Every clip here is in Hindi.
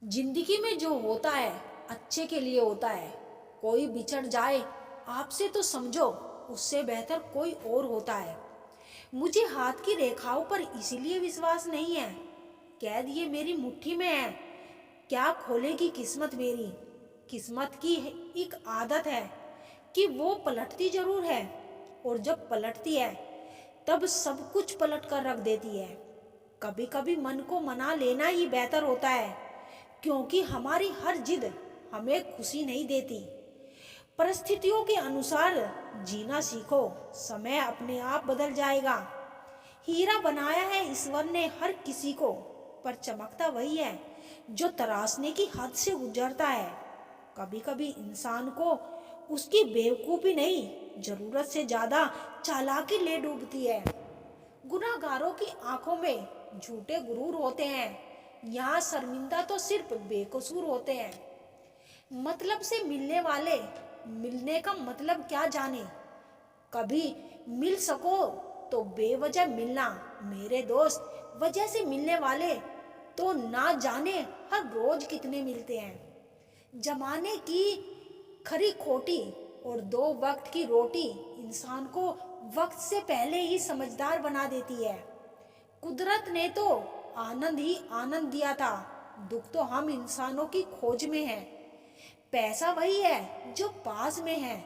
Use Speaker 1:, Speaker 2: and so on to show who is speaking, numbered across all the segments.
Speaker 1: जिंदगी में जो होता है अच्छे के लिए होता है। कोई बिछड़ जाए आपसे तो समझो उससे बेहतर कोई और होता है। मुझे हाथ की रेखाओं पर इसीलिए विश्वास नहीं है। कैद ये मेरी मुट्ठी में है। क्या खोलेगी किस्मत मेरी। किस्मत की एक आदत है कि वो पलटती जरूर है, और जब पलटती है तब सब कुछ पलट कर रख देती है। कभी कभी मन को मना लेना ही बेहतर होता है, क्योंकि हमारी हर जिद हमें खुशी नहीं देती। परिस्थितियों के अनुसार जीना सीखो, समय अपने आप बदल जाएगा। हीरा बनाया है ईश्वर ने हर किसी को, पर चमकता वही है जो तराशने की हद से गुजरता है। कभी कभी इंसान को उसकी बेवकूफ़ी नहीं, जरूरत से ज़्यादा चालाकी ले डूबती है। गुनाहगारों की आंखों में झूठे गुरूर होते हैं। यहाँ शर्मिंदा तो सिर्फ बेकसूर होते हैं। मतलब से मिलने वाले मिलने का मतलब क्या जाने। कभी मिल सको तो बेवजह मिलना मेरे दोस्त, वजह से मिलने वाले तो ना जाने हर रोज कितने मिलते हैं। जमाने की खरी खोटी और दो वक्त की रोटी इंसान को वक्त से पहले ही समझदार बना देती है। कुदरत ने तो आनंद ही आनंद दिया था, दुख तो हम इंसानों की खोज में है। पैसा वही है जो पास में है,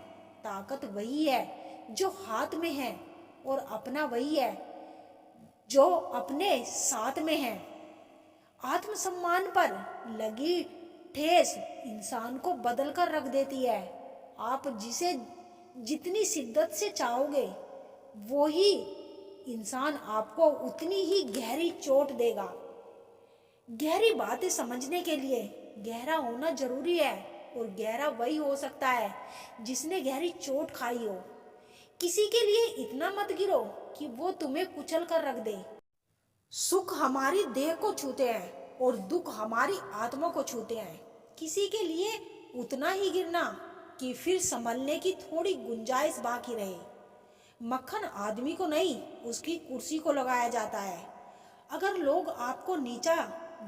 Speaker 1: ताकत वही है जो हाथ में है, और अपना वही है जो अपने साथ में है। आत्मसम्मान पर लगी ठेस इंसान को बदल कर रख देती है। आप जिसे जितनी शिद्दत से चाहोगे वो ही इंसान आपको उतनी ही गहरी चोट देगा। गहरी बातें समझने के लिए गहरा होना जरूरी है, और गहरा वही हो सकता है जिसने गहरी चोट खाई हो। किसी के लिए इतना मत गिरो कि वो तुम्हें कुचल कर रख दे। सुख हमारी देह को छूते हैं और दुख हमारी आत्मा को छूते हैं। किसी के लिए उतना ही गिरना कि फिर संभलने की थोड़ी गुंजाइश बाकी रहे। मक्खन आदमी को नहीं, उसकी कुर्सी को लगाया जाता है। अगर लोग आपको नीचा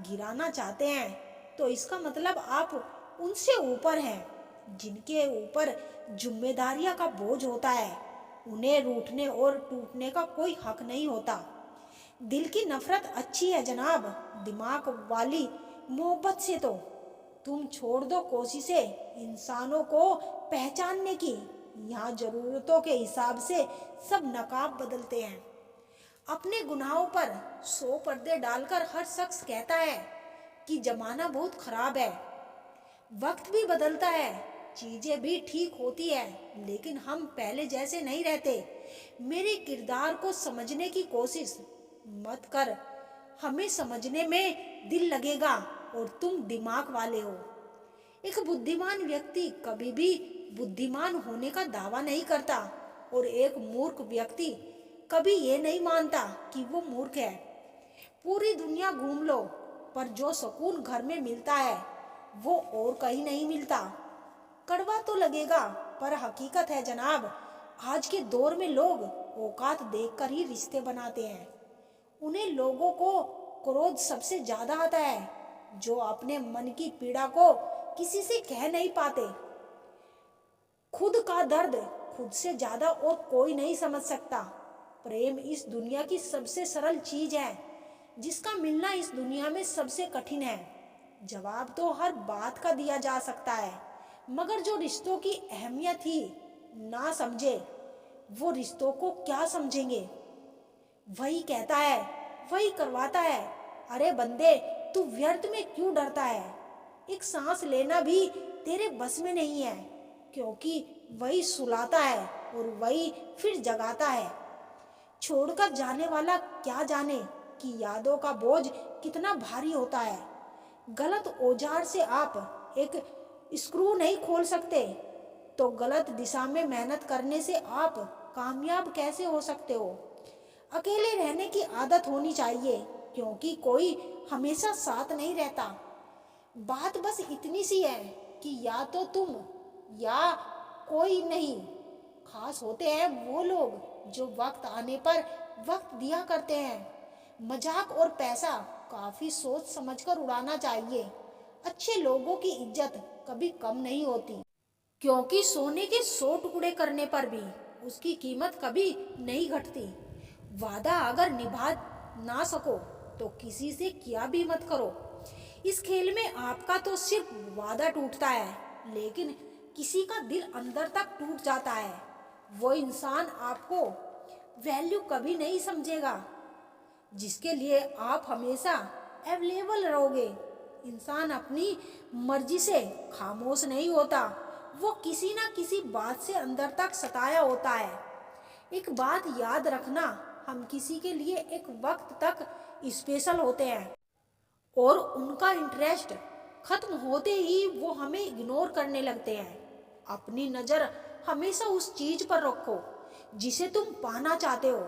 Speaker 1: गिराना चाहते हैं तो इसका मतलब आप उनसे ऊपर हैं। जिनके ऊपर जिम्मेदारियां का बोझ होता है उन्हें रूठने और टूटने का कोई हक नहीं होता। दिल की नफरत अच्छी है जनाब, दिमाग वाली मोहब्बत से तो तुम छोड़ दो कोशिशें इंसानों को पहचानने की। यहाँ जरूरतों के हिसाब से सब नकाब बदलते हैं। अपने गुनाहों पर 100 पर्दे डालकर हर शख्स कहता है कि जमाना बहुत खराब है। वक्त भी बदलता है, चीजें भी ठीक होती है, लेकिन हम पहले जैसे नहीं रहते। मेरे किरदार को समझने की कोशिश मत कर, हमें समझने में दिल लगेगा और तुम दिमाग वाले हो। एक बुद्धिमान व्यक्ति कभी भी बुद्धिमान होने का दावा नहीं करता, और एक मूर्ख व्यक्ति कभी ये नहीं मानता कि वो मूर्ख है। पूरी दुनिया घूम लो, पर जो सुकून घर में मिलता है वो और कहीं नहीं मिलता। कड़वा तो लगेगा पर हकीकत है जनाब। आज के दौर में लोग औकात देखकर ही रिश्ते बनाते हैं। उन्हें लोगों को क्रोध सबसे ज्यादा आता है जो अपने मन की पीड़ा को किसी से कह नहीं पाते। खुद का दर्द खुद से ज्यादा और कोई नहीं समझ सकता। प्रेम इस दुनिया की सबसे सरल चीज है, जिसका मिलना इस दुनिया में सबसे कठिन है। जवाब तो हर बात का दिया जा सकता है, मगर जो रिश्तों की अहमियत ही ना समझे वो रिश्तों को क्या समझेंगे। वही कहता है, वही करवाता है। अरे बंदे, तू व्यर्थ में क्यों डरता है। एक सांस लेना भी तेरे बस में नहीं है, क्योंकि वही सुलाता है और वही फिर जगाता है। छोड़कर जाने वाला क्या जाने कि यादों का बोझ कितना भारी होता है। गलत औजार से आप एक स्क्रू नहीं खोल सकते, तो गलत दिशा में मेहनत करने से आप कामयाब कैसे हो सकते हो। अकेले रहने की आदत होनी चाहिए, क्योंकि कोई हमेशा साथ नहीं रहता। बात बस इतनी सी है कि या तो तुम या कोई नहीं। खास होते हैं वो लोग जो वक्त आने पर वक्त दिया करते हैं। मजाक और पैसा काफी सोच समझकर उड़ाना चाहिए। अच्छे लोगों की इज्जत कभी कम नहीं होती, क्योंकि सोने के 100 टुकड़े करने पर भी उसकी कीमत कभी नहीं घटती। वादा अगर निभा ना सको तो किसी से क्या भी मत करो। इस खेल में आपका तो सिर्फ वादा टूटता है, लेकिन किसी का दिल अंदर तक टूट जाता है। वो इंसान आपको वैल्यू कभी नहीं समझेगा जिसके लिए आप हमेशा अवेलेबल रहोगे। इंसान अपनी मर्जी से खामोश नहीं होता, वो किसी ना किसी बात से अंदर तक सताया होता है। एक बात याद रखना, हम किसी के लिए एक वक्त तक स्पेशल होते हैं और उनका इंटरेस्ट खत्म होते ही वो हमें इग्नोर करने लगते हैं। अपनी नज़र हमेशा उस चीज पर रखो जिसे तुम पाना चाहते हो,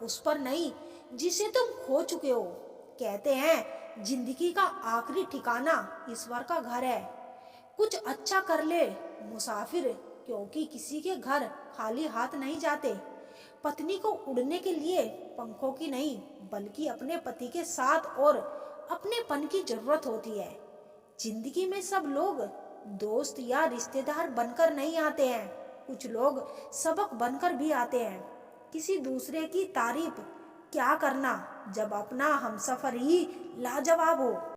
Speaker 1: उस पर नहीं जिसे तुम खो चुके हो। कहते हैं जिंदगी का आखिरी ठिकाना ईश्वर का घर है। कुछ अच्छा कर ले मुसाफिर, क्योंकि किसी के घर खाली हाथ नहीं जाते। पत्नी को उड़ने के लिए पंखों की नहीं, बल्कि अपने पति के साथ और अपनेपन की जरूरत होती है। जिंदगी में सब लोग दोस्त या रिश्तेदार बनकर नहीं आते हैं, कुछ लोग सबक बनकर भी आते हैं। किसी दूसरे की तारीफ क्या करना जब अपना हमसफर ही लाजवाब हो।